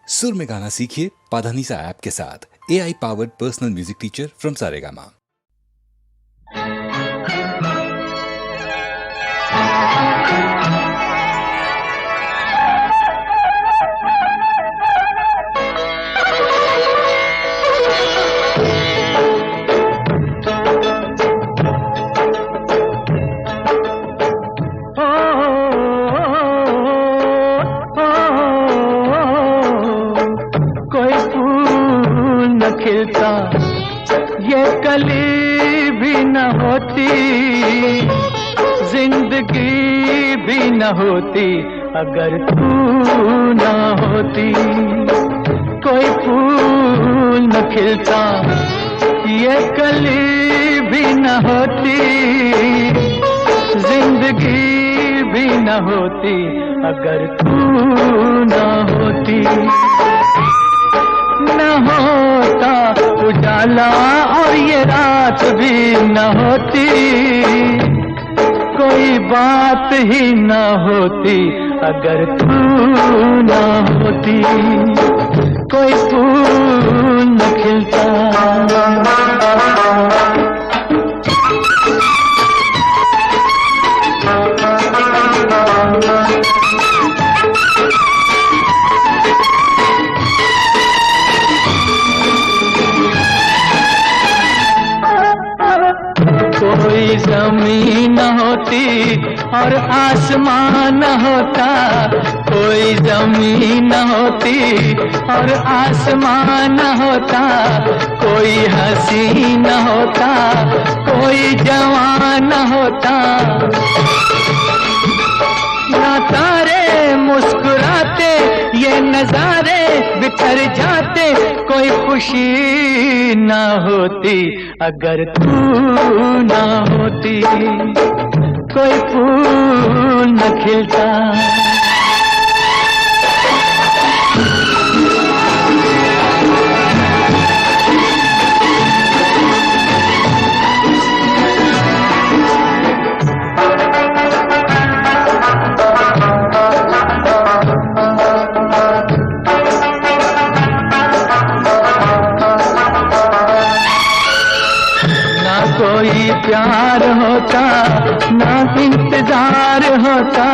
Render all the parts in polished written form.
सुर में गाना सीखिए पाधानीसा ऐप के साथ। AI powered personal music teacher from Saregama. खिलता ये कली भी न होती, जिंदगी भी न होती अगर तू न होती। कोई फूल न खिलता ये कली भी न होती, जिंदगी भी न होती अगर तू न होती। न होता उजाला और ये रात भी न होती, कोई बात ही न होती अगर तू न होती। कोई फूल न खिलता। कोई जमीन न होती और आसमान न होता, कोई जमीन न होती और आसमान न होता, कोई हंसी न होता, कोई जवान न होता। ना तारे मुस्कुराते ये नजारे बिखर जाते, कोई खुशी ना होती अगर तू ना होती। कोई फूल न खिलता। कोई प्यार होता ना इंतजार होता,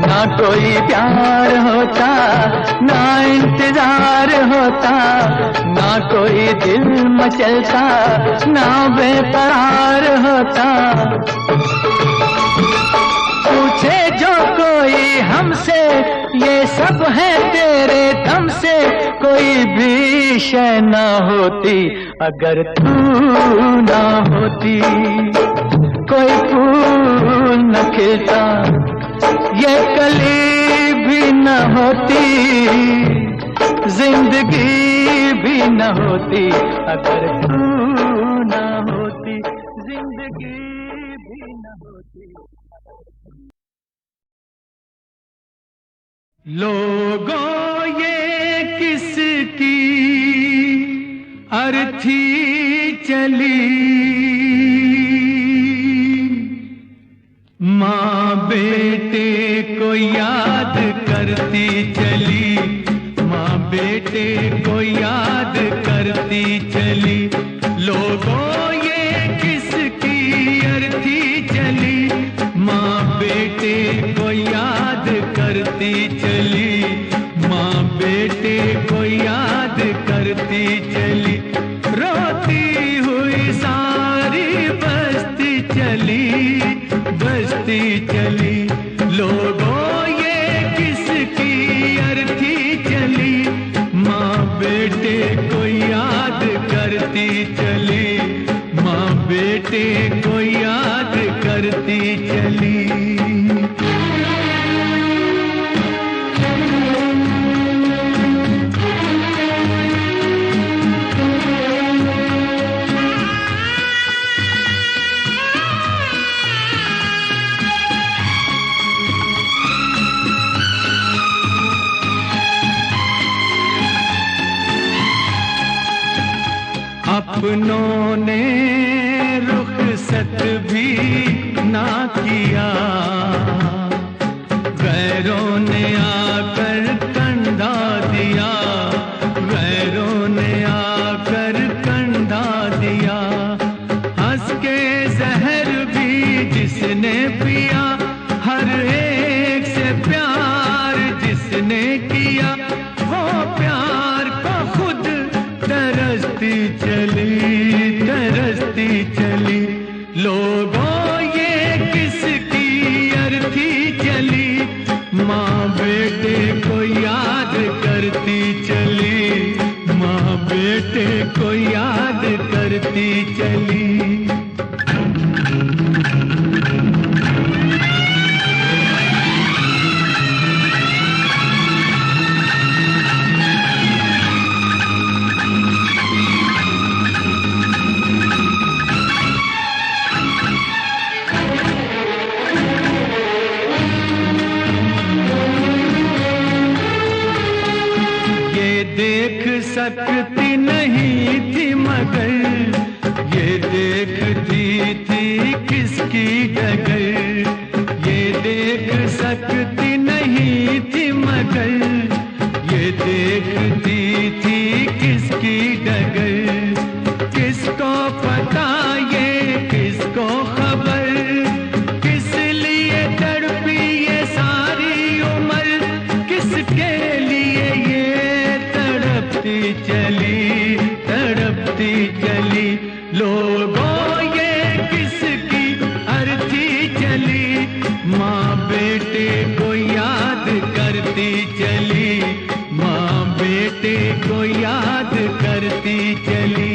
ना कोई प्यार होता ना इंतजार होता, ना कोई दिल मचलता ना बेकरार होता। पूछे जो कोई हमसे ये सब है तेरे दम से, कोई भी शय ना होती अगर तू ना होती। कोई फूल न खिलता ये कली भी न होती, जिंदगी भी न होती अगर तू ना होती, जिंदगी भी न होती। लोगों ये किसकी अर्थी चली, माँ बेटे को याद करती चली, माँ बेटे को याद करती चली। लोगों ये किसकी अर्थी चली, माँ बेटे को याद करती चली, माँ बेटे को याद करती चली। रोती हुई सारी बस्ती चली, बस्ती चली। लोगों ये किसकी अर्थी चली, माँ बेटे को याद करती चली, माँ बेटे को याद करती चली। अपनों ने रुखसत भी ना किया, गैरों ने आकर कंधा दिया, बढ़ती चली, माँ बेटे को याद करती चली। देख सकती नहीं थी मगर ये देखती थी किसकी डगर। ये देख सकती नहीं थी मगर ये देखती थी किसकी डगर। किसको पता ये किसको खबर, किस लिए तड़पी ये सारी उम्र, किसके लिए ये तड़पती चली। लोगों ये किसकी अर्थी चली, माँ बेटे को याद करती चली, माँ बेटे को याद करती चली।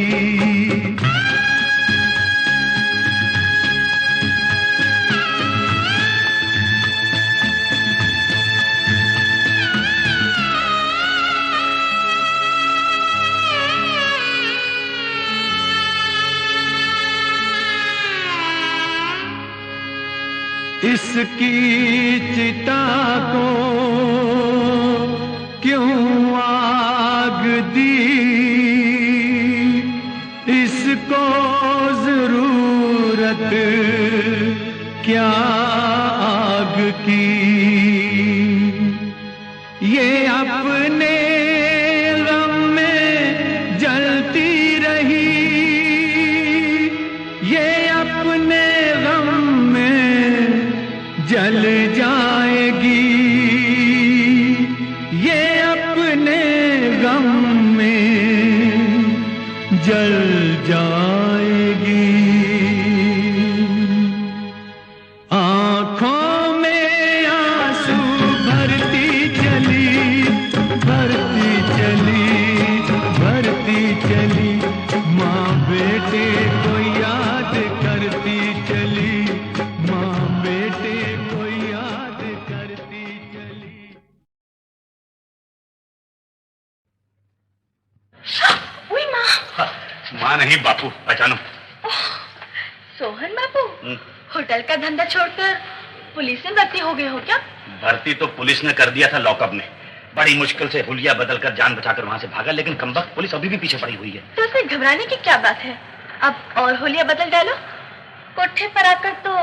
इसकी चिता को क्यों आग दी, इसको जरूरत क्या आग की। ये अपने गम में जलती रही, ये अपने गम में जल जाएगी, ये अपने गम में जल जाएगी। आँखों में आंसू भरती चली, भरती चली, भरती चली, माँ बेटे को याद करती चली, माँ बेटे को याद करती चली। उई माँ। माँ नहीं बापू, पहचानो। सोहन बापू, होटल का धंधा छोड़कर पुलिस में भर्ती हो गए हो क्या? भर्ती तो पुलिस ने कर दिया था लॉकअप में। बड़ी मुश्किल से हुलिया बदलकर जान बचाकर वहां से भागा, लेकिन कमबख्त पुलिस अभी भी पीछे पड़ी हुई है। तो उसमें घबराने की क्या बात है? अब और हुलिया बदल डालो। कोठे पर आकर तो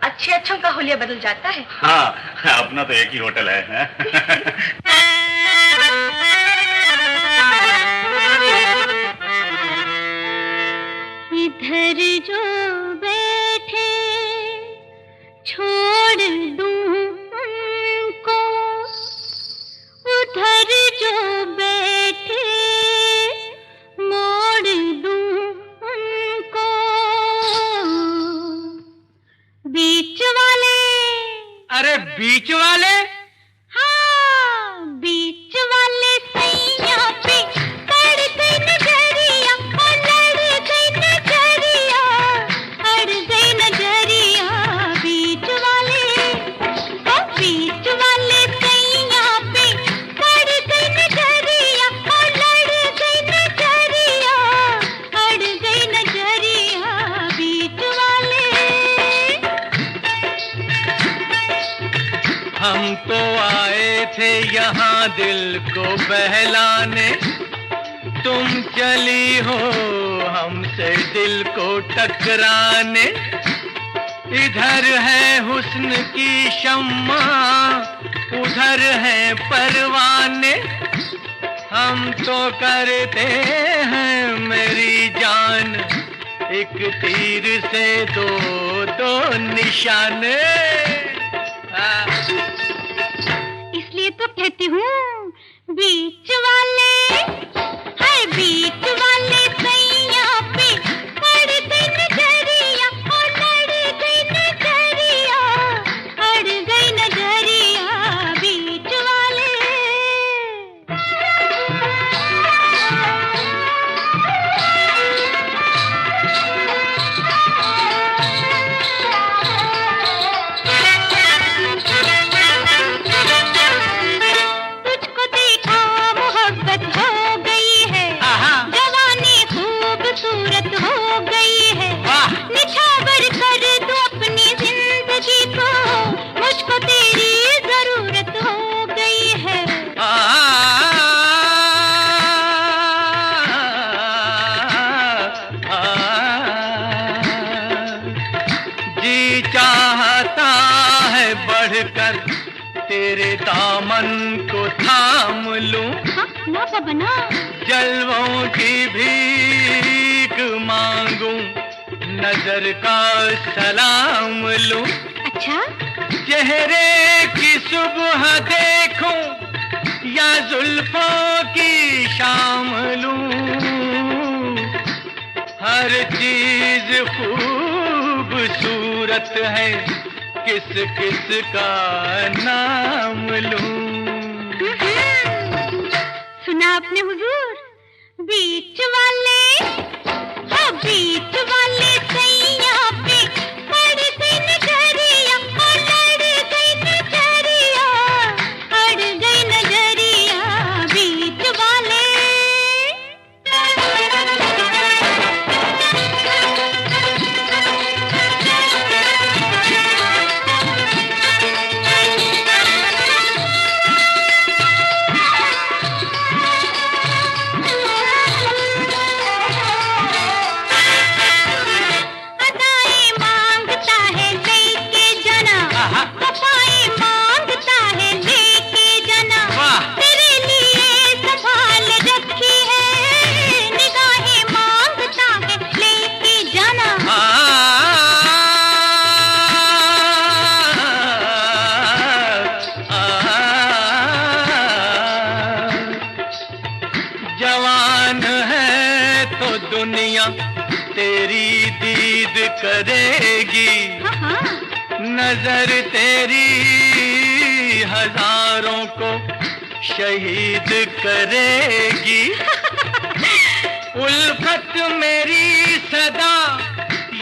अच्छे अच्छों का हुलिया बदल जाता है। हाँ, अपना तो एक ही होटल है। इधर जो बैठे छोड़ दूं उनको, उधर जो बैठे मोड़ दूं उनको। बीच वाले। अरे बीच वाले? हाँ, बीच वाले सैया पे पड़ गई नजरिया, और लड़ गई नजरिया, अड़ गई नजरिया। बीच वाले, ओ बीच वाले सैया पे पड़ गई नजरिया, और लड़ गई नजरिया, अड़ गई नजरिया। बीच वाले। हम तो आए थे यहाँ दिल को बहलाने, तुम चली हो हमसे दिल को टकराने। इधर है हुस्न की शम्मा, उधर है परवाने, हम तो करते हैं मेरी जान एक तीर से दो दो निशाने। इसलिए तो कहती हूँ बीच वाले, है बीच वाले सैया पे पड़ गई नजरिया, और लड़ गई नजरिया, अड़ गई नजरिया। बीच वाले। तुझको देखा मोहब्बत हो गई है, जवानी खूबसूरत हो गई है, निछावर कर दूं अपनी जिंदगी को, मुझको तेरी जरूरत हो गई है। जी चाहता है बढ़कर तेरे दामन को थाम लूं, हाँ, ना बना। जलवों की भीख मांगूं, नजर का सलाम लूं, अच्छा, चेहरे की सुबह देखूं या जुल्फों की शाम लूं, हर चीज खूबसूरत है, किस किस का नाम लूं। सुना आपने हुजूर? बीच वाले, हाँ बीच वाले सैया पे पड़ गई नजरिया, लड़ गई नजरिया, अड़ गई नजरिया, बीच वाले। अदाएं मांगता है लेके जना, वफाएं मांगता है लेके जना, तेरे लिए संभाल रखी है, निगाहें मांगता है लेके जना। जवान है तो दुनिया तेरी दीद करेगी, नजर तेरी हजारों को शहीद करेगी, उल्फत मेरी सदा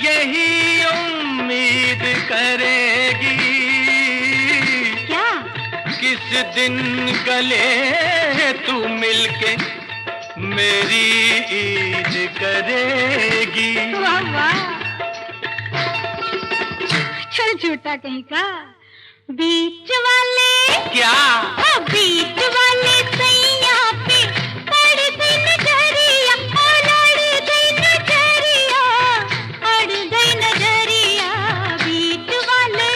यही उम्मीद करेगी, क्या? किस दिन गले तू मिलके मेरी ईद करेगी। वाह वाह, चल झूठा कहीं का। बीच वाले, क्या? हाँ बीच वाले सैया पे पड़ गई नजरिया, लड़ गई नजरिया, अड़ गई नजरिया, बीच वाले।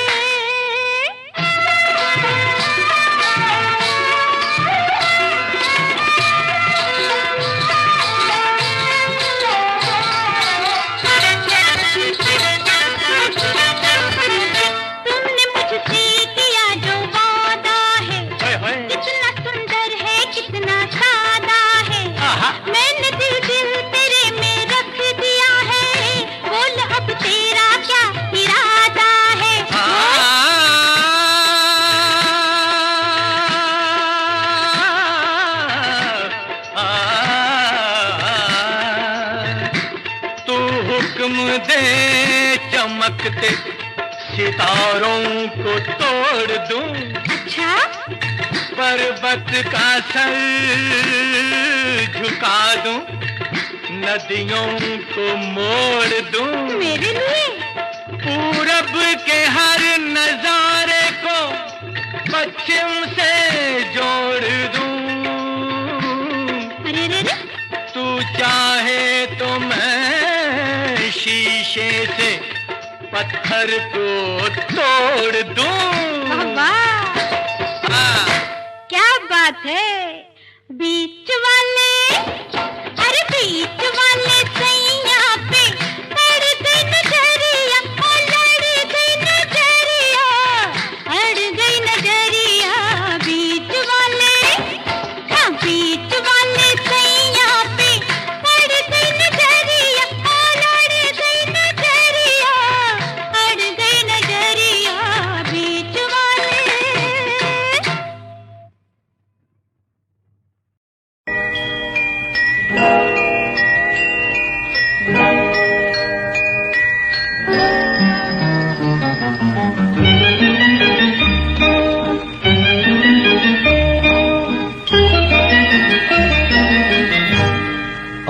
तुमने मुझसे किया जो वादा है, कितना सुंदर है, कितना सादा है, मैंने दिल तेरे में रख दिया है, बोल अब तेरा क्या इरादा है? तू हुक्म दे चमकते सितारों को तोड़ दूं, अच्छा, पर्वत का सर झुका दूं, नदियों को मोड़ दूं, मेरे लिए? पूरब के हर नजारे को पश्चिम से जोड़ दूं, अरे रे रे, तू चाहे तो मैं शीशे से पत्थर को तोड़ दूं। वाह वाह, क्या बात है। बीच वाले, अरे बीच वाले सैया पे पड़ गई नजरिया, लड़ गई नजरिया, अड़ गई नजरिया, बीच वाले, हाँ बीच वाले सैया पे पड़ गई नजरिया, लड़ गई नजरिया, अड़ गई नजरिया, बीच वाले।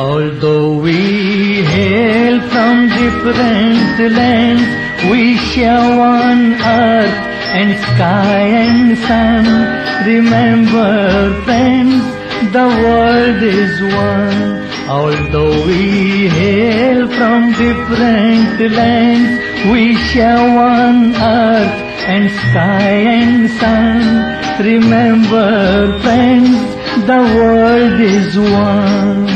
Although we hail from different lands, we share one earth and sky and sun. Remember, friends, the world is one. Although we hail from different lands, we share one earth and sky and sun. Remember, friends, the world is one.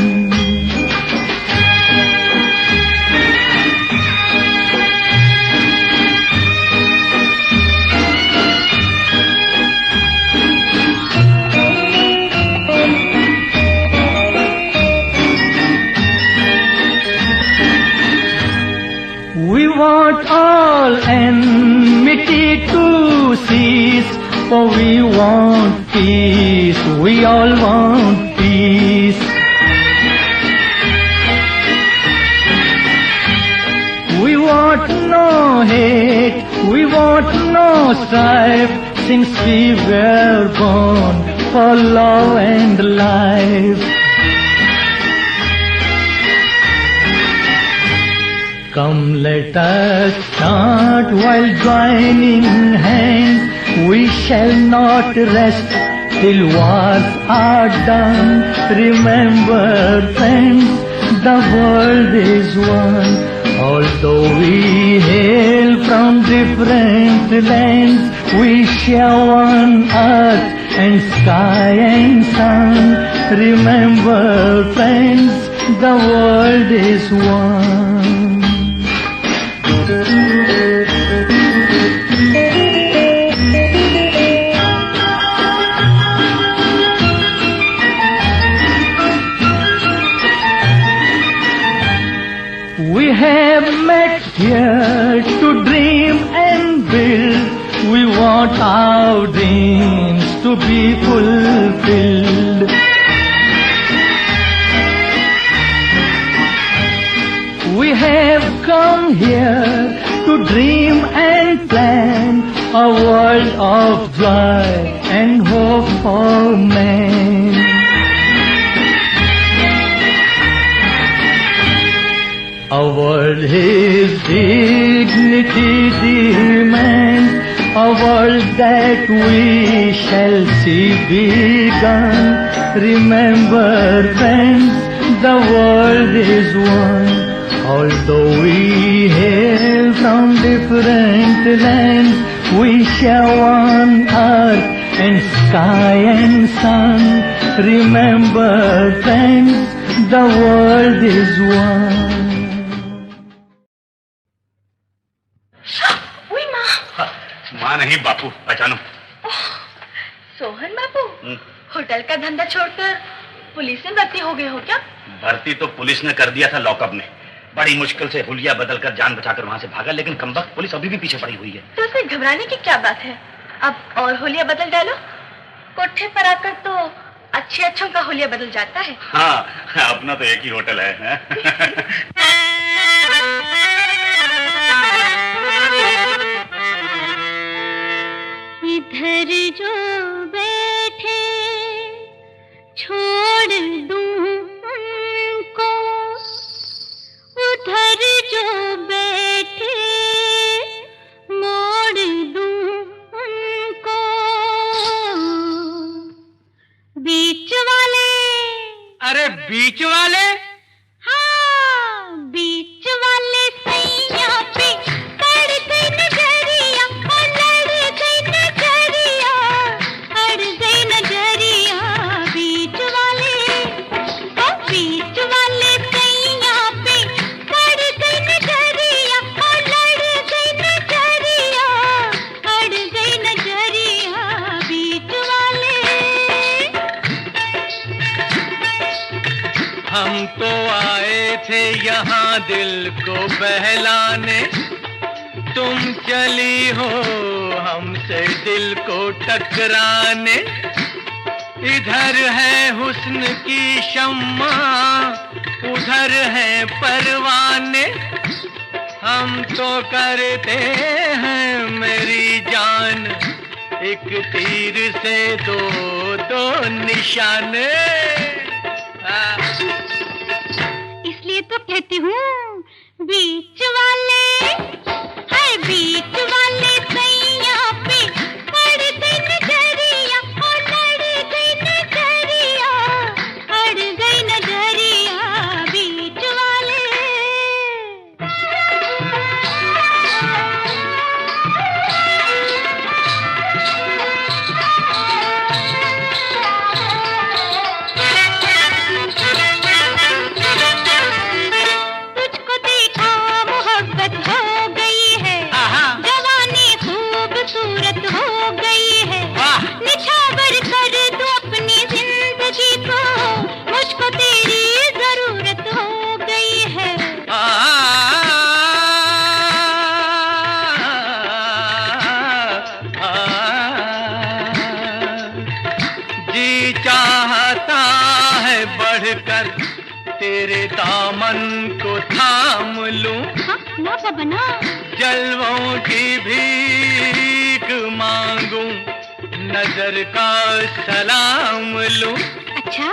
We want all enmity to cease, for we want peace, we all want peace. We want no hate, we want no strife, since we were born for love and life. Come, let us chant while joining hands. We shall not rest till wars are done. Remember, friends, the world is one. Although we hail from different lands, we share one earth and sky and sun. Remember, friends, the world is one. We have met here to dream and build. We want our dreams to be fulfilled. We have come here to dream and plan a world of joy and hope for man. A world his dignity demands, a world that we shall see begun. Remember, friends, the world is one. Although we hail from different lands, we share one earth and sky and sun. Remember, friends, the world is one. माँ नहीं बापू, पहचानो। सोहन बाबू, hotel का धंधा छोड़कर police में भर्ती हो गए हो क्या? भर्ती तो पुलिस ने कर दिया था लॉकअप में। बड़ी मुश्किल से हुलिया बदलकर जान बचाकर वहाँ से भागा, लेकिन कमबख्त पुलिस अभी भी पीछे पड़ी हुई है। तो उसमें घबराने की क्या बात है? अब और हुलिया बदल डालो। कोठे पर आकर तो अच्छे अच्छों का हुलिया बदल जाता है। हाँ, अपना तो एक ही होटल है। इधर जो बैठे छोड़ दूं उनको, उधर जो बैठे मोड़ दूं उनको। बीच वाले, अरे बीच वाले? हाँ, बीच वाले सैया पे पड़ गई नजरिया, और लड़ गई नजरिया, अड़ गई नजरिया। बीच वाले, ओ बीच वाले सैया पे पड़ गई नजरिया, और लड़ गई नजरिया, अड़ गई नजरिया। बीच वाले हम तो आए थे यहाँ दिल को बहलाने, तुम चली हो हमसे दिल को टकराने। इधर है हुस्न की शम्मा, उधर है परवाने। हम तो करते हैं मेरी जान, एक तीर से दो दो निशाने। बढ़कर तेरे दामन को थाम लूं। हाँ, ना बाबा ना। जलवों की भीख मांगूं, नजर का सलाम लूं। अच्छा,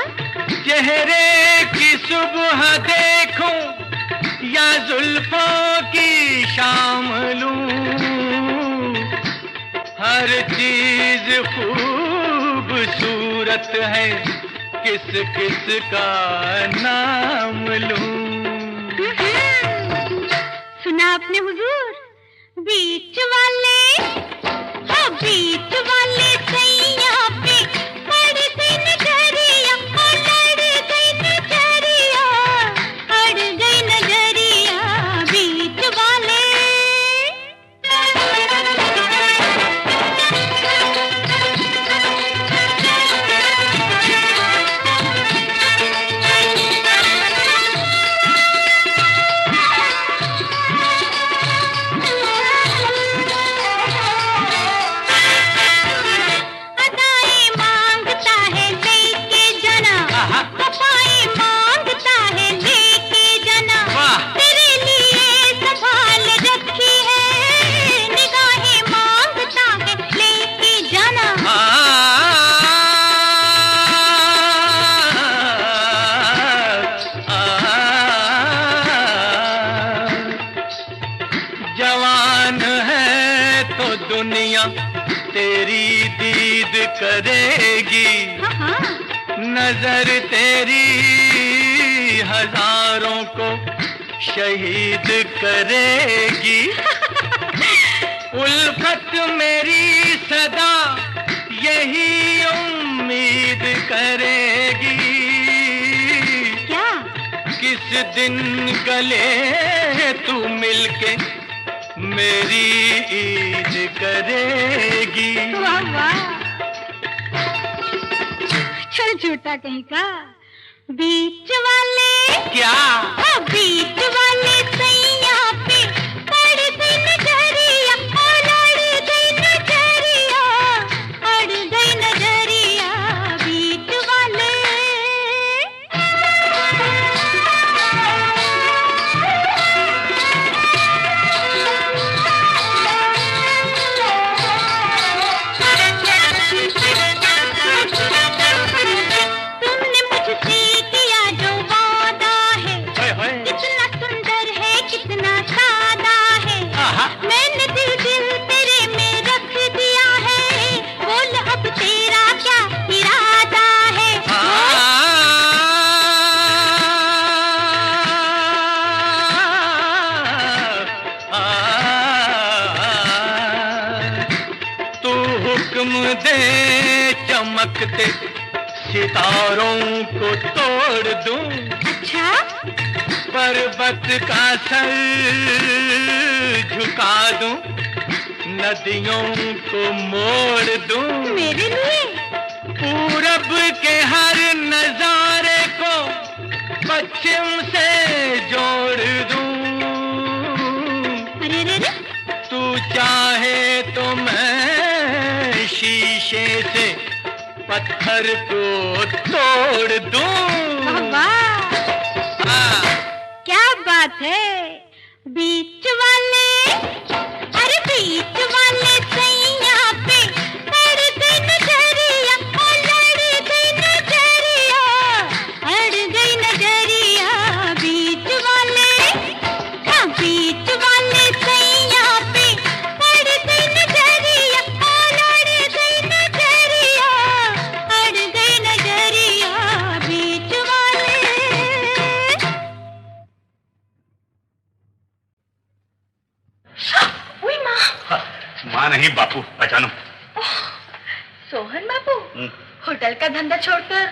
चेहरे की सुबह देखूं या जुल्फों की शाम लूं। हर चीज खूबसूरत है, किस किस का नाम लूं। सुना आपने हुजूर? बीच वाले, हाँ बीच वाले सैया पे पड़ गई नजरिया, लड़ गई नजरिया, अड़ गई नजरिया, बीच वाले। दुनिया तेरी दीद करेगी, नजर तेरी हजारों को शहीद करेगी। उल्फत मेरी सदा यही उम्मीद करेगी, क्या किस दिन गले तू मिलके मेरी ईद करेगी। वाह वाह, चल झूठा कहीं का। बीच वाले क्या? हाँ बीच वाले सैया पे पड़ गई नजरिया, लड़ गई नजरिया, अड़ गई नजरिया, बीच वाले। तुमने मुझसे किया जो वादा है, कितना सुंदर है, कितना सादा है। मैंने दिल तेरे में रख दिया है, बोल अब तेरा क्या इरादा है। तू हुक्म दे चमकते सितारों को तोड़ दूं, अच्छा, पर्वत का सर झुका दूं, नदियों को मोड़ दूं, मेरे लिए पूरब के हर नजारे को पश्चिम से जोड़ दूं। अरे रे रे, तू चाहे तो मैं शीशे से पत्थर को तोड़ दूं। वाह, क्या बात है। बीच वाले, अरे बीच वाले सैया पे पड़ गई नजरिया, लड़ गई नजरिया, अड़ गई नजरिया, बीच वाले। हाँ बीच वाले सैया पे पड़ गई नजरिया, लड़ गई नजरिया, अड़ गई नजरिया, बीच वाले। उई माँ, माँ नहीं बापू, पहचानो। सोहन बाबू, होटल का धंधा छोड़कर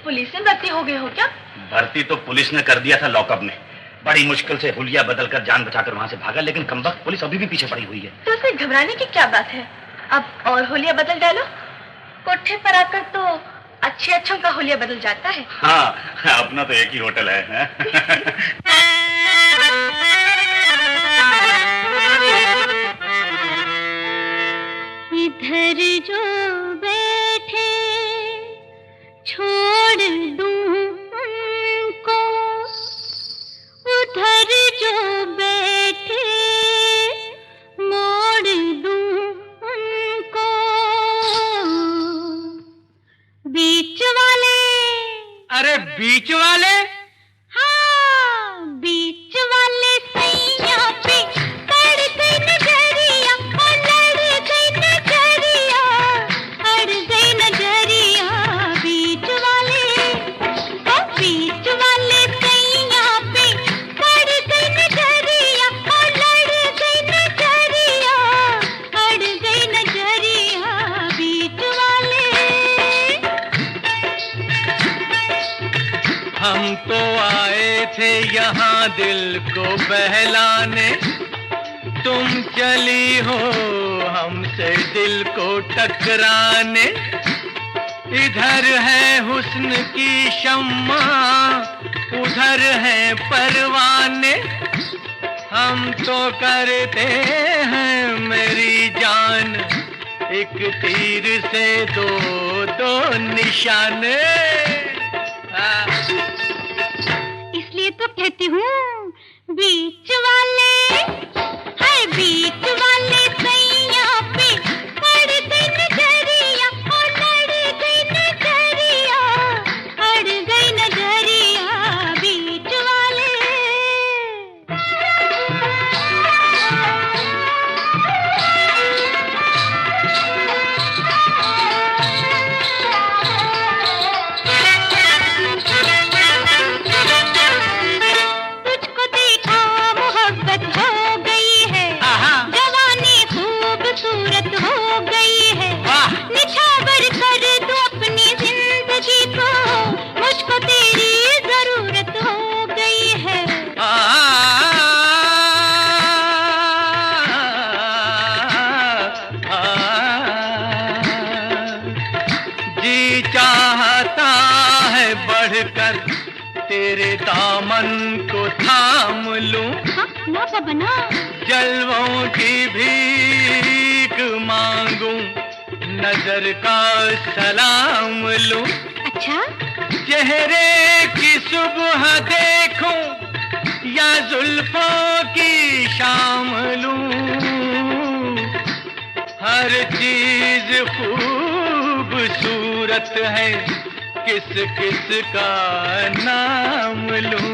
पुलिस में भर्ती हो गए हो क्या? भर्ती तो पुलिस ने कर दिया था लॉकअप में। बड़ी मुश्किल से हुलिया बदलकर जान बचाकर वहां से भागा, लेकिन कमबख्त पुलिस अभी भी पीछे पड़ी हुई है। तो उसमें घबराने की क्या बात है? अब और होलिया बदल डालो। कोठे पर आकर तो अच्छे अच्छों का होलिया बदल जाता है। हाँ, अपना तो एक ही होटल है। इधर जो बैठे छोड़ दूं वाले? हाँ, बीच वाले सैया पे पड़ गई नजरिया, और लड़ गई नजरिया, अड़ गई नजरिया। बीच वाले, ओ बीच वाले सैया पे पड़ गई नजरिया, और लड़ गई नजरिया, अड़ गई नजरिया। बीच वाले। हम तो आए थे यहाँ दिल को बहलाने, तुम चली हो हमसे दिल को टकराने। इधर है हुस्न की शम्मा, उधर है परवाने, हम तो करते हैं मेरी जान एक तीर से दो दो निशाने। इसलिए तो कहती हूँ बीच वाले, हाय बीच वाले सैया पे पड़ गई नजरिया, और लड़ गई नजरिया, अड़ गई नजरिया। बीच वाले। तुझको देखा मोहब्बत हो गई है, जवानी खूबसूरत हो गई है। निछावर कर दो अपनी जिंदगी को, मुझको तेरी जरूरत हो गई है। जी चाहता है बढ़कर तेरे दामन को थाम लूं, हाँ, ना बाबा ना। जलवों की भीख मांगूं, नजर का सलाम लूं, अच्छा, चेहरे की सुबह देखूं या जुल्फों की शाम लूं, हर चीज खूबसूरत है, किस किस का नाम लूं।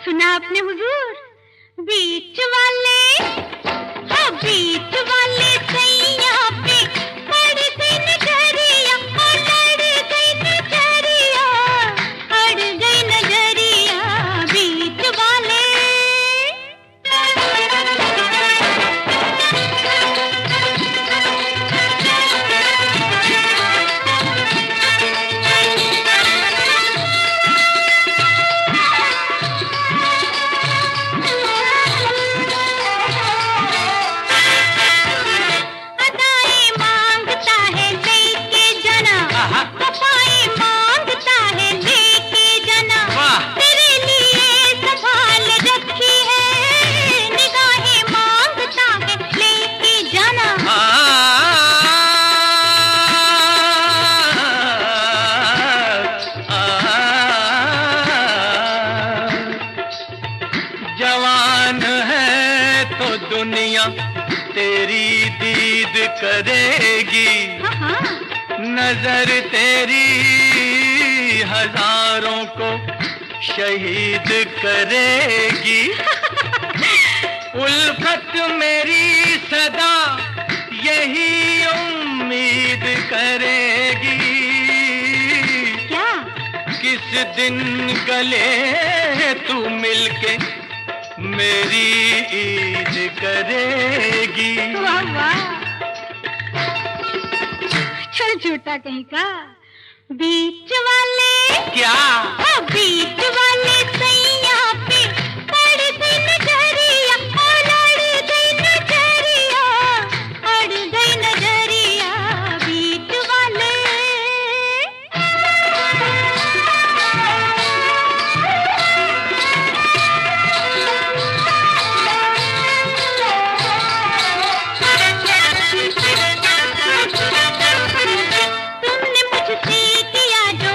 सुना आपने हुजूर? बीच वाले, हाँ बीच वाले सैया पे पड़ गई नजरिया, और लड़ गई नजरिया, अड़ गई नजरिया। बीच वाले। अदाएं मांगता है लेके जना, वफाएं मांगता है लेके जना। तेरे लिए संभाल रखी है, निगाहें मांगता है लेके जना। जवान है तो दुनिया तेरी दीद करेगी, हाँ, नजर तेरी हजारों को शहीद करेगी। उल्फत मेरी सदा यही उम्मीद करेगी, क्या? किस दिन गले तू मिलके मेरी ईद करेगी। वाह वाह, चल झूठा कहीं का। बीच वाले, क्या? हाँ बीच वाले सैया पे पड़ गई नजरिया, और लड़ गई नजरिया, अड़ गई नजरिया। बीच वाले। तुमने मुझसे किया जो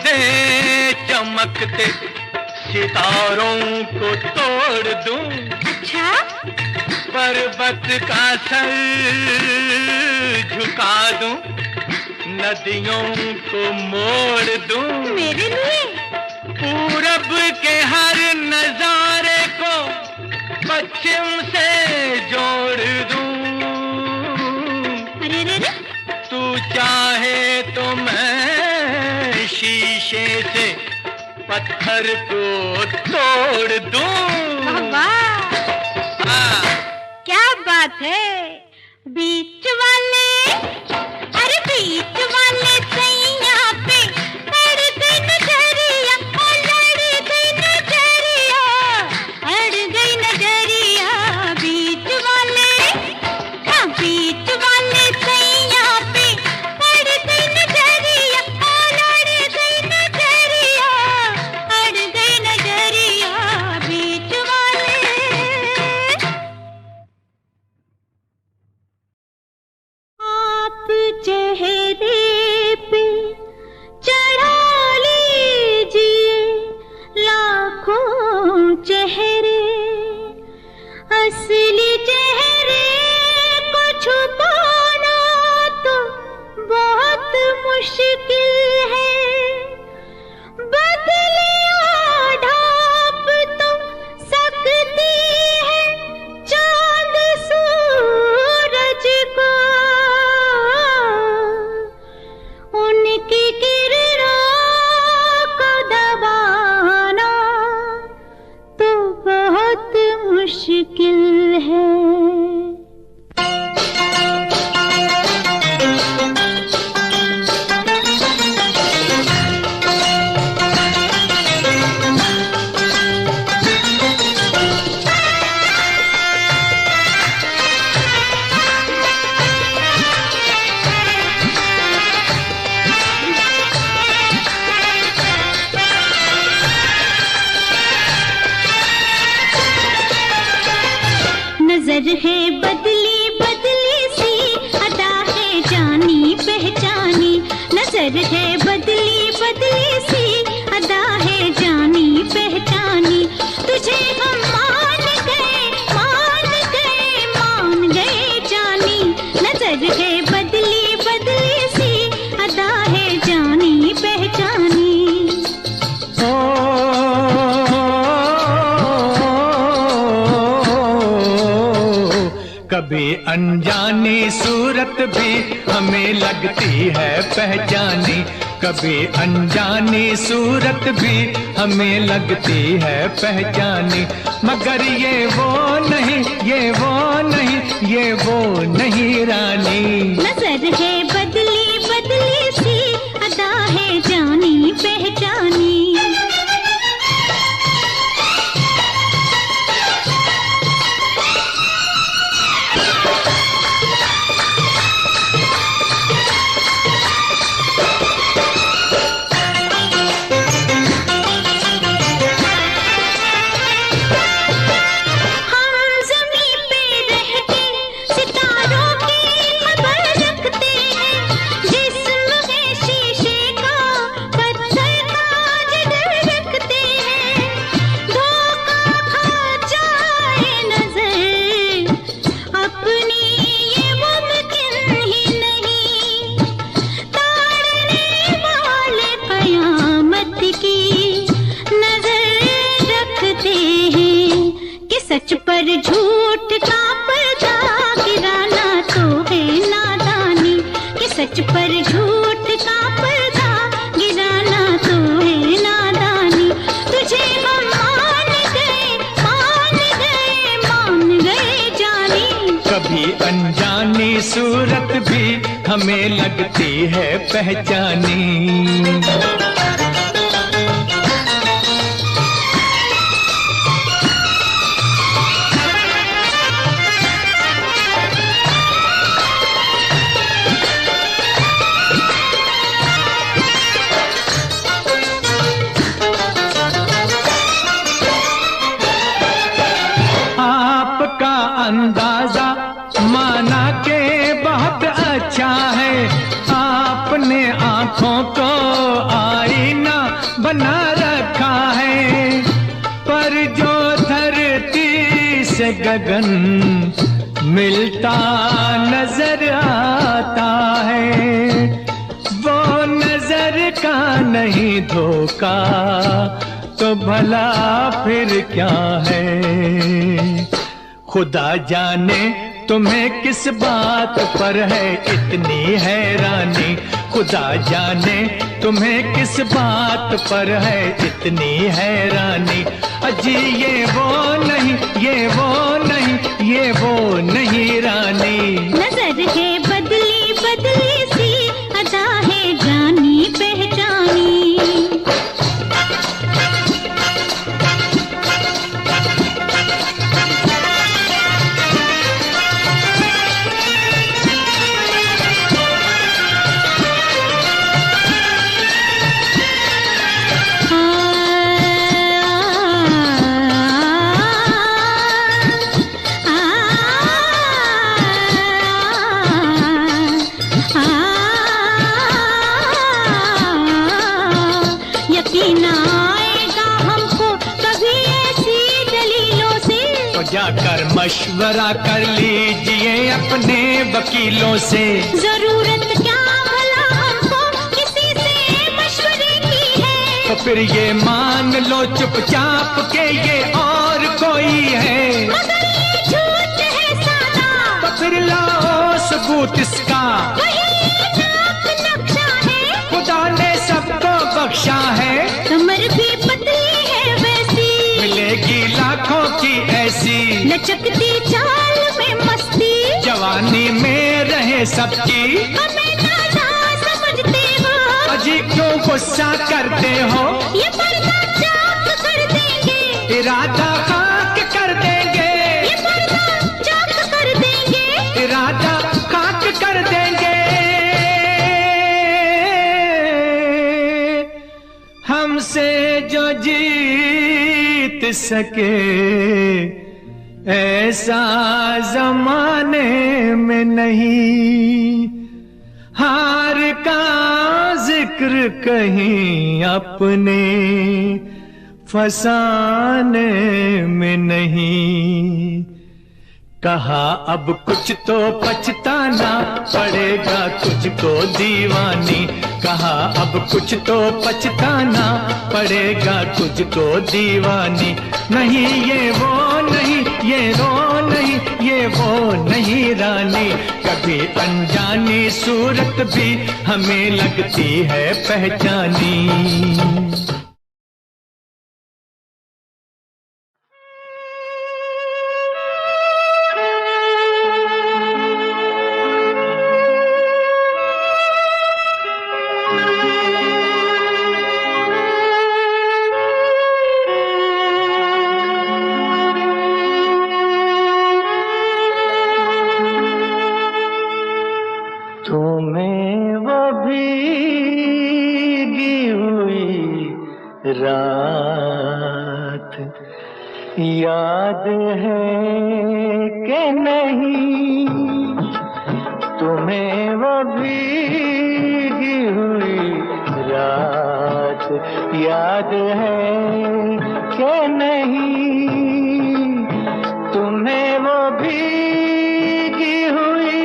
दे चमकते सितारों को तोड़ दूं। अच्छा? पर्वत का सर झुका दूं, नदियों को मोड़ दूं। मेरे लिए? पूरब के हर नजारे को पश्चिम से जोड़ दूं। अरे रे रे। तू चाहे तो मैं शीशे से पत्थर को तोड़ दूं। वाह, क्या बात है। बीच वाले, अरे बीच वाले सैया पे अड़ गई नजरिया, लड़ गई नजरिया, अड़ गई नजरिया। बीच वाले, हाँ बीच वाले सैया पे अड़ गई नजरिया, लड़ गई नजरिया, अड़ गई नजरिया। बीच वाले। आप चेहरे पे चढ़ा लीजिए लाखों चेहरे, असली चेहरे को छुपाना तो बहुत मुश्किल है। बदलियां ढाप तो सकती है चांद सूरज को, उनकी किरणों को दबाना तो बहुत मुश्किल है। नजर है बदली बदली सी, अदा है जानी पहचानी। नजर है बदली बदली सी, अदा है जानी पहचानी। तुझे हम मान गए, मान गए, मान गए जानी। नजर है बदली बदली सी, अदा है जानी पहचानी। कभी अनजानी सूरत भी हमें लगती है पहचानी। कभी अनजानी सूरत भी हमें लगती है पहचानी। मगर ये वो नहीं, ये वो नहीं, ये वो नहीं रानी। नजर है बदली बदली सी, अदा है जानी पहचानी। सच पर झूठ का पर्दा गिराना तो है नादानी, कि सच पर झूठ का पर्दा गिराना तो है नादानी। तुझे हम मान गए, मान गए, मान गए जानी। कभी अनजानी सूरत भी हमें लगती है पहचानी। अंदाजा माना के बहुत अच्छा है, आपने आंखों को आईना बना रखा है, पर जो धरती से गगन मिलता नजर आता है, वो नजर का नहीं धोखा तो भला फिर क्या है। खुदा जाने तुम्हें किस बात पर है इतनी हैरानी, खुदा जाने तुम्हें किस बात पर है इतनी हैरानी। अजी ये वो नहीं, ये वो नहीं, ये वो नहीं रानी। नजर है बदली बदली सी, अदा है जानी पहचानी। जाकर मशवरा कर लीजिए अपने वकीलों से। जरूरत क्या भला हमको किसी से मशवरे की है, तो फिर ये मान लो चुपचाप के ये और कोई है। मगर ये झूठ है साला, तो फिर लाओ सबूत इसका, वही नाक नक्शा है। खुदा ने सबको बख्शा है, कमर भी पतली है वैसी, मिलेगी लाखों की ऐसी। लचकती चाल में मस्ती, जवानी में रहे सबकी। हमें नादा समझते हो, अजी क्यों गुस्सा करते हो। ये पर्दा चाक कर देंगे, इरादा खाक कर देंगे, ये पर्दा चाक कर देंगे, इरादा खाक कर देंगे। हमसे जो जीत सके ऐसा जमाने में नहीं, हार का जिक्र कहीं अपने फसाने में नहीं। कहा अब कुछ तो पछताना पड़ेगा तुझको दीवानी, कहा अब कुछ तो पछताना पड़ेगा तुझको दीवानी। नहीं ये वो नहीं, ये वो नहीं, ये वो नहीं रानी। कभी अनजानी सूरत भी हमें लगती है पहचानी। तुम्हें वो भीगी हुई रात याद है कि नहीं, तुम्हें वो भीगी हुई रात याद है कि नहीं, तुम्हें वो भीगी हुई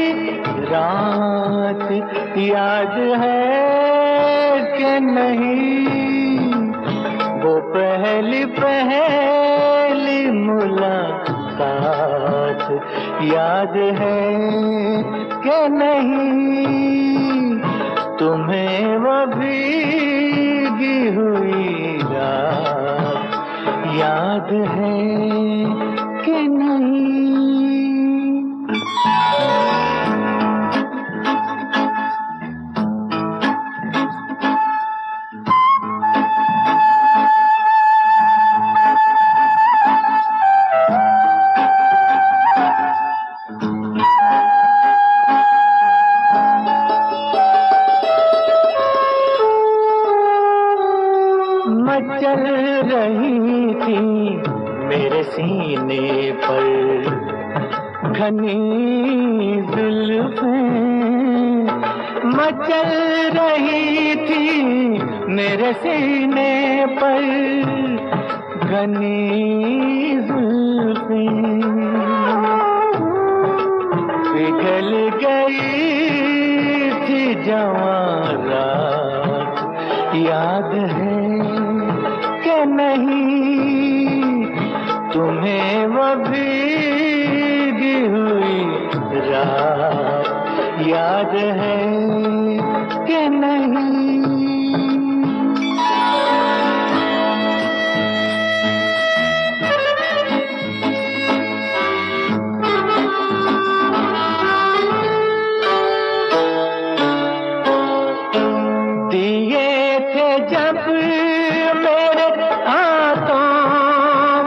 रात याद है कि नहीं, वो पहली पहली मुलाकात याद है कि नहीं, तुम्हें वो भीगी हुई रात याद है कि नहीं। मचल रही थी मेरे सीने पर घनी जुल्फें, मचल रही थी मेरे सीने पर घनी जुल्फें, पिघल गई थी जवां रात, याद है कि नहीं तुम्हें वो भीगी हुई रात, याद है कि नहीं। दिए थे जब मेरे हाथों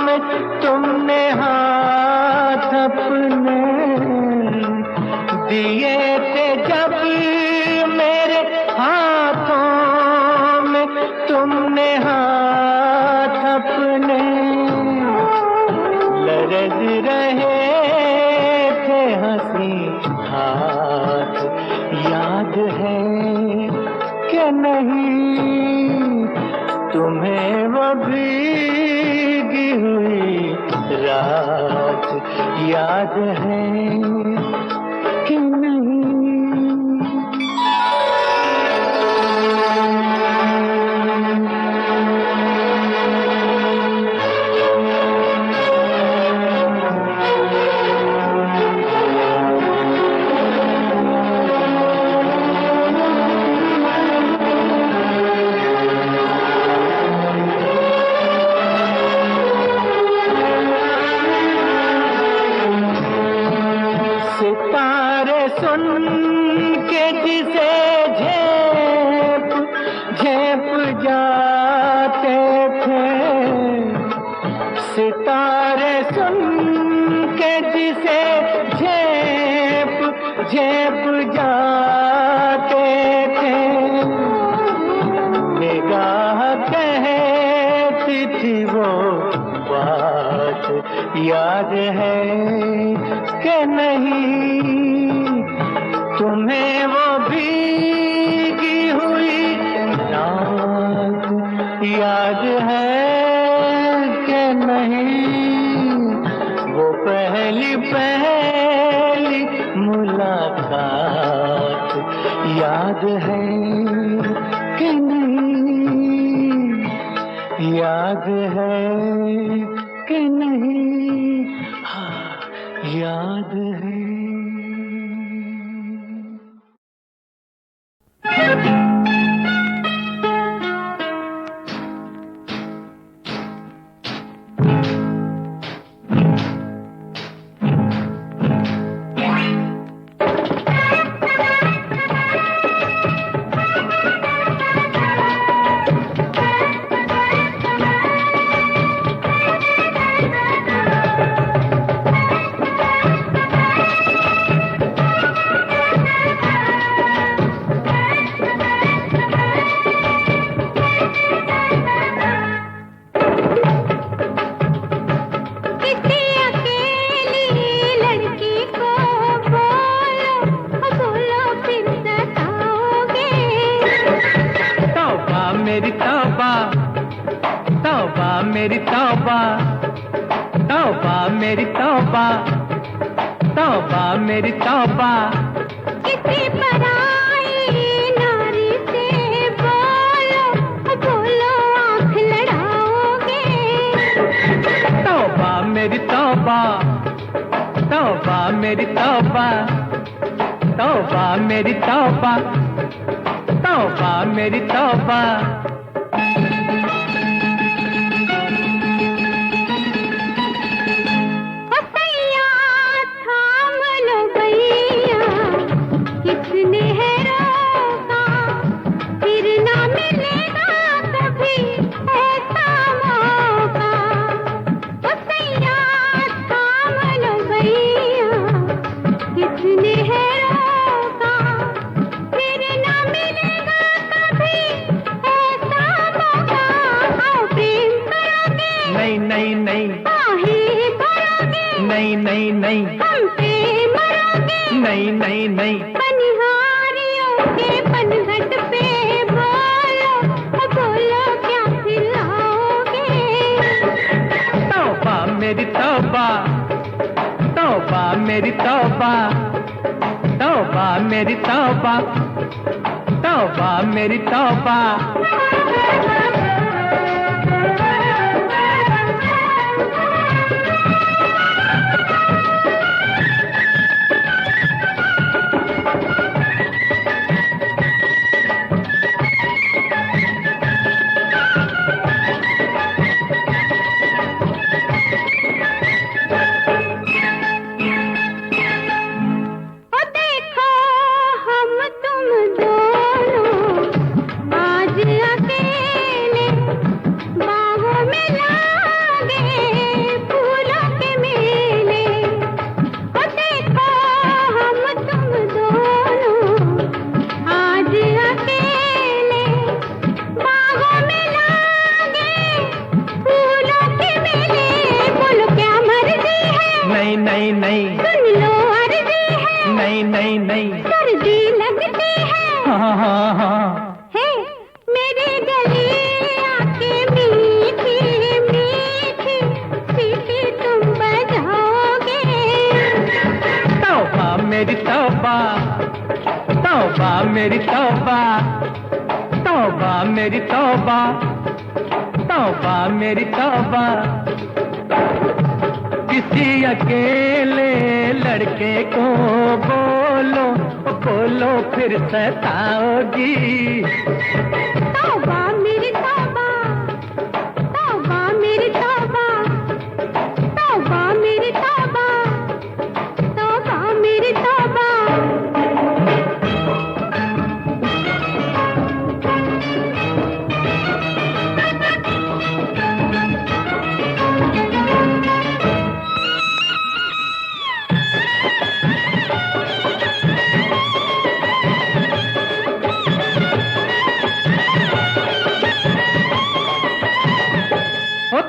में तुमने हाथ अपने, दिए थे जब मेरे हाथों में तुमने हाथ अपने, लरज रहे थे हंसी हाथ, याद है कि नहीं तुम्हें वो भीगी हुई रात, याद है कि नहीं। सितारे सुन के जिसे झेप झेप जाते थे, सितारे सुन के जिसे झेप झेप जाते थे, निगाह कहती थी वो बात, याद है कि नहीं तुम्हें वो भीगी हुई रात, याद है कि नहीं वो पहली पहली मुलाकात, याद है कि नहीं, याद है कि नहीं, हाँ याद है। मेरी तौबा, तौबा मेरी तौबा, तौबा मेरी तौबा। किसी पराई नारी से बोलो, बोलो आँख लड़ाओगे। तौबा मेरी तौबा, तौबा मेरी तौबा, तौबा मेरी तौबा, तौबा मेरी तौबा। किसने है रोका, फिर ना मिलेगा कभी ऐसा मौका। ओ सैया थाम लो भैया, किसने है रोका, फिर ना मिलेगा कभी ऐसा मौका। आओ प्रेम करोगे, नहीं नहीं नहीं, आहे भरोगे, नहीं नहीं नहीं, हम पे मरोगे, नहीं नहीं नहीं। बनिहारियों के पनघट पे बोलो बोलो क्या खिलाओगे? तौबा मेरी तौबा, तौबा मेरी तौबा, तौबा मेरी तौबा, तौबा मेरी तौबा। नहीं नहीं सुन लो अर्जी है, नहीं नहीं नहीं सर्दी लगती है, हाँ हाँ हाँ है मेरे गले आके मीठी मीठी सीटी तुम बजाओगे। तौबा मेरी तौबा, तौबा मेरी तौबा, तौबा मेरी तौबा, तौबा मेरी तौबा। किसी अकेले लड़के को बोलो बोलो फिर सताओगी। तौबा मेरी तौबा, तौबा मेरी तौबा, तौबा मेरी तौबा, तौबा मेरी तौबा।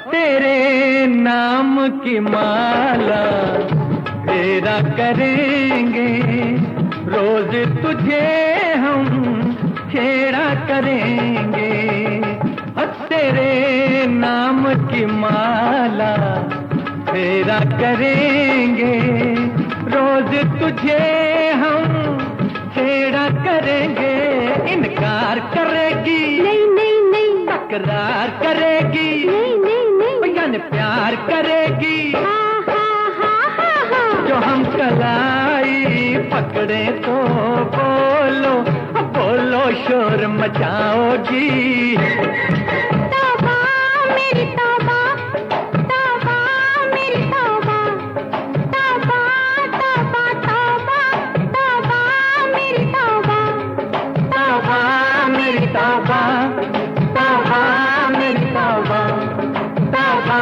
तेरे नाम की माला फेरा करेंगे, रोज तुझे हम छेड़ा करेंगे। तेरे नाम की माला फेरा करेंगे, रोज तुझे हम छेड़ा करेंगे। इनकार करेगी नहीं नहीं नहीं, तकरार करेगी नहीं नहीं नहीं, यानी प्यार करेगी। हाँ हाँ हाँ हाँ हाँ। जो हम कलाई पकड़े तो बोलो बोलो शोर मचाओगी। तौबा मेरी तौबा, तौबा मेरी तौबा, तौबा तौबा तौबा, तौबा मेरी तौबा, तौबा मेरी तौबा, तौबा मेरी तौबा, तौबा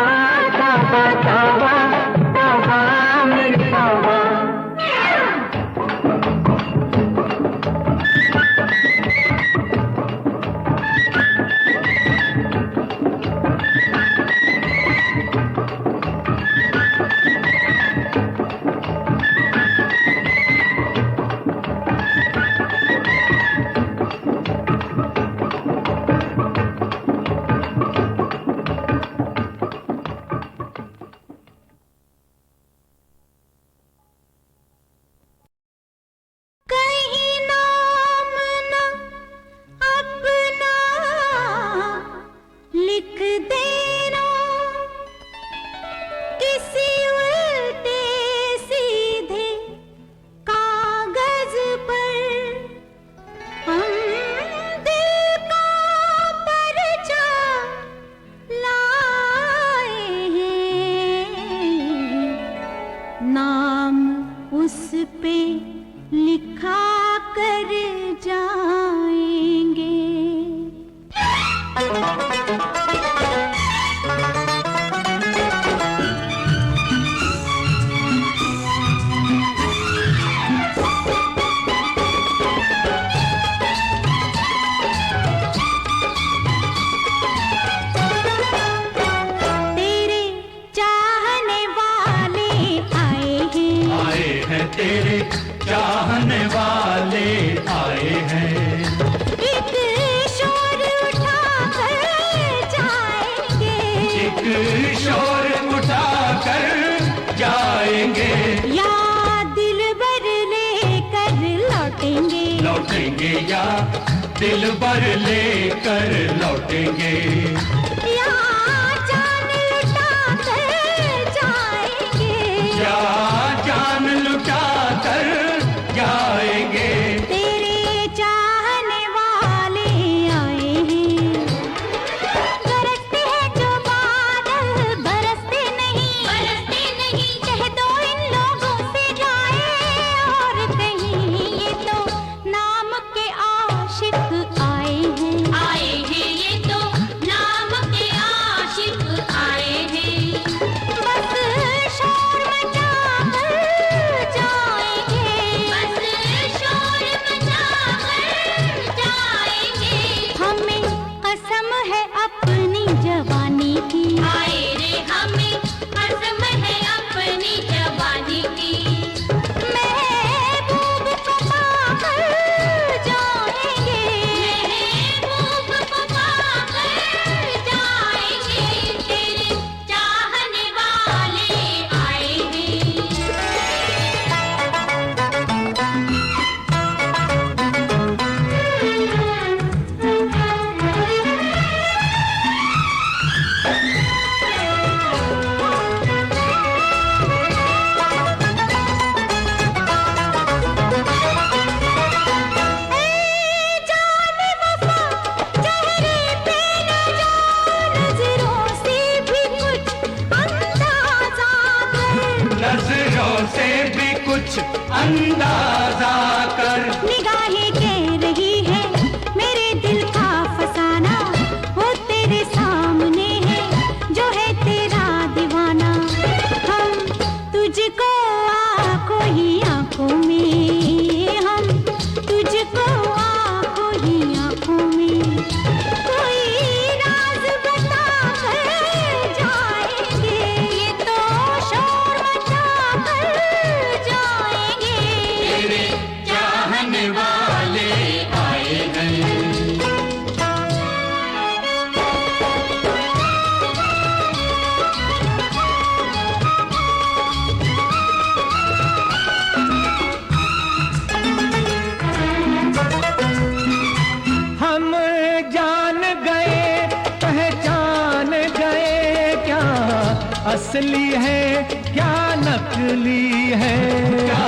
तौबा तौबा, तौबा मेरी तौबा। कहीं नाम न अपना लिख देना, किसी उल्टे सीधे कागज पर। हम दिल का परिचा लाए हैं, नाम उस पे लिखा कर जाएंगे। तेरे चाहने वाले आए हैं, तेरे चाहने वाले आए हैं। एक शोर उठा कर जाएंगे, एक शोर उठा कर जाएंगे, या दिल भर लेकर लौटेंगे, लौटेंगे या दिल भर लेकर लौटेंगे, या जान लुटा कर जाएंगे, या जान लुटा कर जाएंगे। तेरे चाहने वाले आए हैं। गरजते हैं जो बादल बरसते नहीं, कह दो इन लोगों से जाए और कहीं, ये तो नाम के आशिक आए हैं, ये तो नाम के आशिक आए हैं। बस शोर मचा कर जाएंगे, बस शोर मचा कर जाएंगे। हमें कसम है अपनी जवानी की, आए रे हमें कसम है अपनी जवानी की। महबूब को पाकर जाएंगे, महबूब को पाकर जाएंगे, तेरे चाहने वाले आए हैं। जाने वफा चेहरे पे न जान, नजरों से भी कुछ अंदाजा कर, नजरों से भी कुछ अंदाजा कर, निगाहें कह रही है मेरे दिल का फसाना, वो तेरे सामने है जो है तेरा दीवाना। हम तुझको आंखों ही आंखों में, हम तुझको आंखों ही आंखों में, कोई राज बता कर जाएंगे, ये तो शोर मचा कर जाएंगे। तेरे चाहने वाले आए हैं। हम जान गए पहचान गए, क्या असली है क्या नकली है, क्या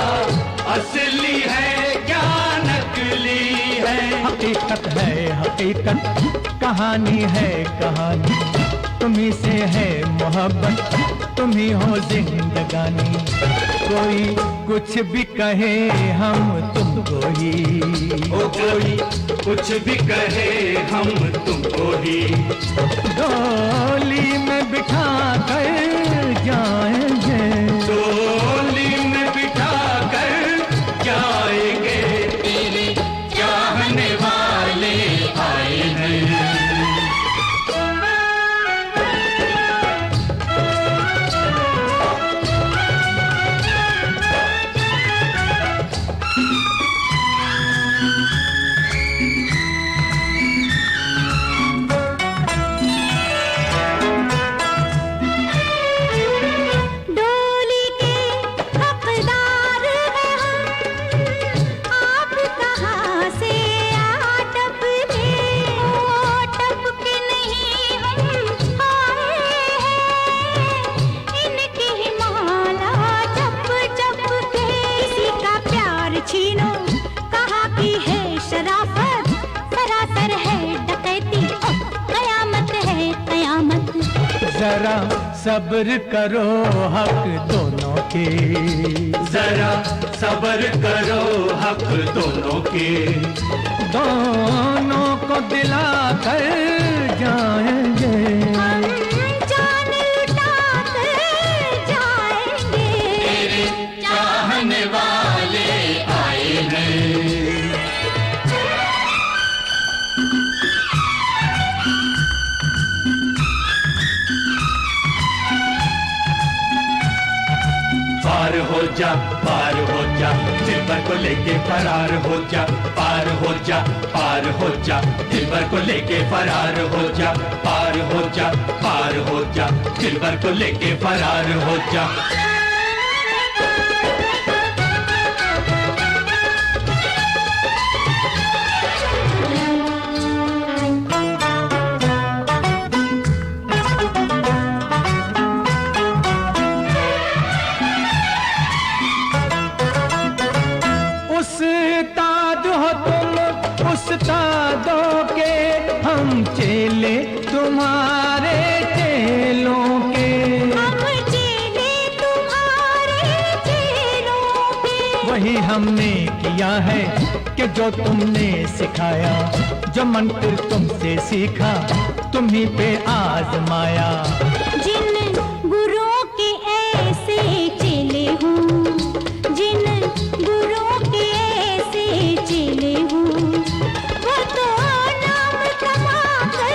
असली है क्या नकली है। हकीकत है हकीकत, कहानी है कहानी, तुम्ही से है मोहब्बत, तुम्ही हो जिंदगानी। कोई कुछ भी कहे हम तुमको ही, ओ कोई कुछ भी कहे हम तुमको ही, डोली में बिठा कर जाएंगे, डोली में बिठा कर जाएंगे, तेरे चाहने वाले आए हैं। डोली के हकदार हैं हम, आप कहाँ से आ टपके, ओ टपके नहीं हम आए हैं, इनकी ही माला जप जप के। किसी का प्यार छीनो कहा की है शराफत, सरासर है डकैती, कयामत है कयामत। जरा सब्र करो हक दोनों के, जरा सब्र करो हक दोनों के, दोनों को दिला कर जाएंगे, हम जान लुटा कर जाएंगे, तेरे चाहने वाले आए हैं। पार हो जा जा, दिलबर को लेके फरार हो जा, पार हो जा, पार हो जा, दिलबर को लेके फरार हो जा, पार हो जा, पार हो जा, दिलबर को लेके फरार हो जा। उस्ताद हो तुम उस्तादों के, हम चेले तुम्हारे चेलों के, हम चेले तुम्हारे चेलों के। वही हमने किया है कि जो तुमने सिखाया, जो मंत्र तुमसे सीखा तुम्ही पे आजमाया। जिन गुरुओं के ऐसे चेले हूँ, जिन गुरुओं के ऐसे चेले हूँ, वो तो नाम कमा कर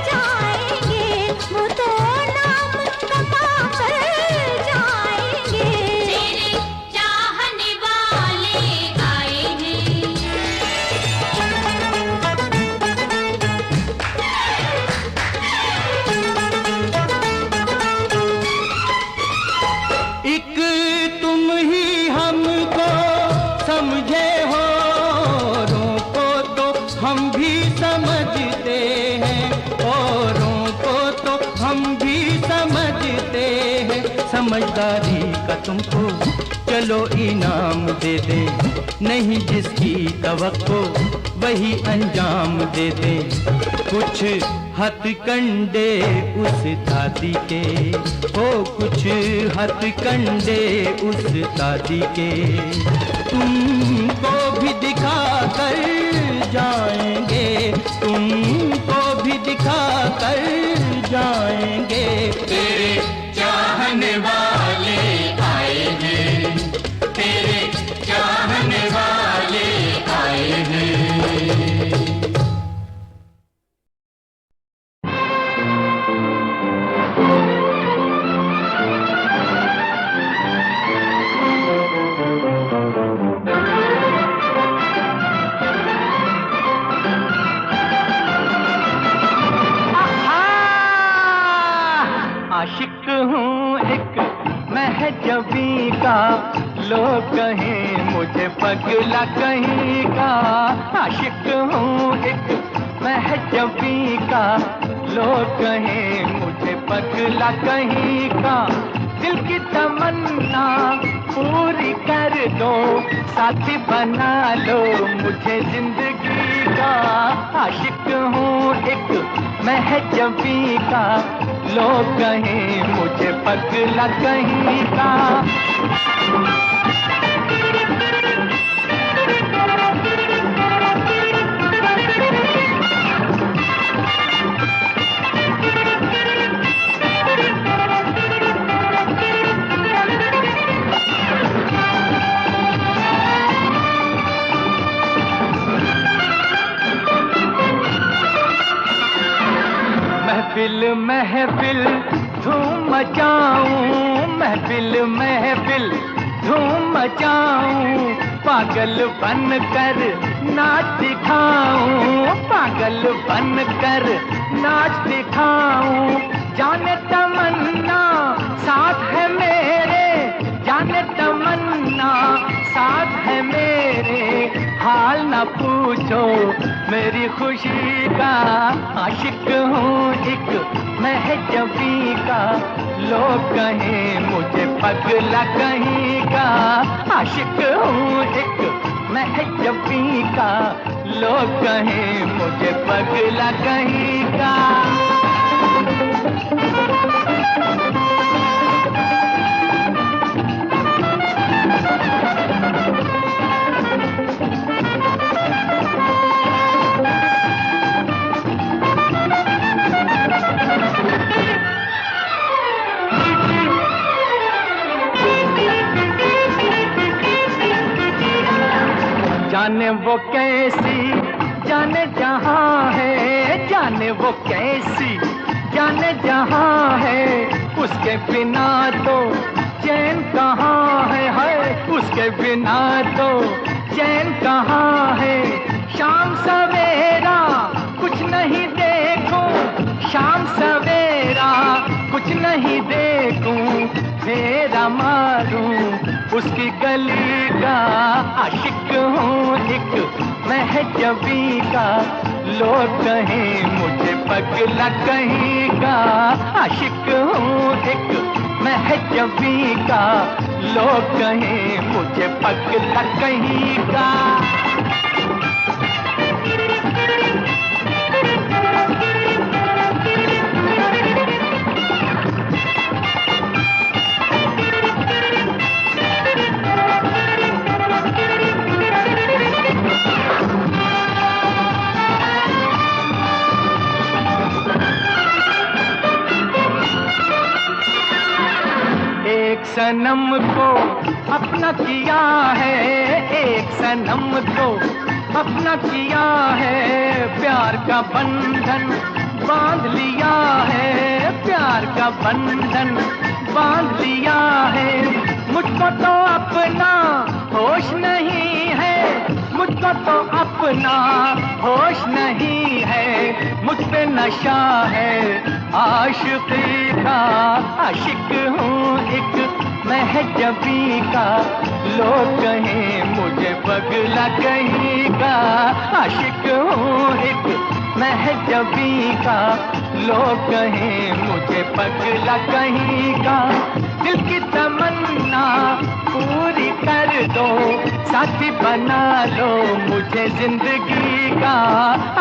जाएंगे, वो तो नाम कमा कर जाएंगे। तेरे चाहने वाले आए हैं। एक तुम ही हमको समझे हो, औरों को तो हम भी समझते हैं, औरों को तो हम भी समझते हैं। समझदारी का तुमको चलो इनाम दे दे, नहीं जिसकी तवक्को वही अंजाम दे दे। कुछ हथकंडे उस दादी के, हो कुछ हथकंडे उस दादी के, तुमको भी दिखा कर जाएंगे, तुमको भी दिखा कर जाएंगे। तेरे चाहने वाले आए हैं, तेरे चाहने वाले आए हैं। आशिक हूँ एक महजबी का, लोग कहें मुझे पगला कहीं का। आशिक हूँ एक महजबी का, लोग कहें मुझे पगला कहीं का। दिल की तमन्ना पूरी कर दो, साथी बना लो मुझे जिंदगी का। आशिक हूँ एक महजबी का, लोग कहें मुझे पगला कहीं का। महफिल महफिल धूम मचाऊं, महफिल महफिल धूम मचाऊं, पागल बन कर नाच दिखाऊं, पागल बन कर नाच दिखाऊं। जाने तमन्ना साथ है मेरे, जाने तमन्ना साथ है मेरे, हाल न पूछो मेरी खुशी का। आशिक हूँ एक महजबी का, लोग कहें मुझे पगला कहीं का। आशिक हूँ एक महजबी का, लोग कहें मुझे पगला कहीं का। जाने वो कैसी जाने जहाँ है, जाने वो कैसी जाने जहाँ है, उसके बिना तो चैन कहाँ है, उसके के बिना तो चैन कहाँ है। शाम सवेरा कुछ नहीं देखूं, शाम सवेरा कुछ नहीं देखूं, फेरा मारूं उसकी गली का। आशिक हूँ एक महजबी का, लोग कहें मुझे पगला कहीं का। आशिक हूँ एक महजबी का, लोग कहें मुझे पगला कहीं का। एक सनम को अपना किया है, एक सनम को अपना किया है, प्यार का बंधन बांध लिया है, प्यार का बंधन बांध लिया है। मुझको तो अपना होश नहीं है, मुझको तो अपना होश नहीं है, मुझ पे नशा है आशिकी का। आशिक हूँ एक महजबी का, लोग कहें मुझे पगला कहीं का। आशिक हूँ एक महजबी का, लोग कहें मुझे पगला कहीं का। दिल की तमन्ना पूरी कर दो, साथी बना लो मुझे जिंदगी का।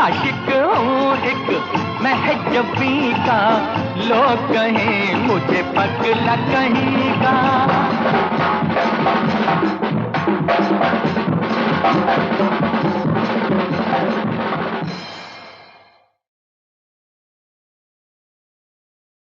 आशिक हूँ एक महजबी का, लोग कहें मुझे पगला कहीं का।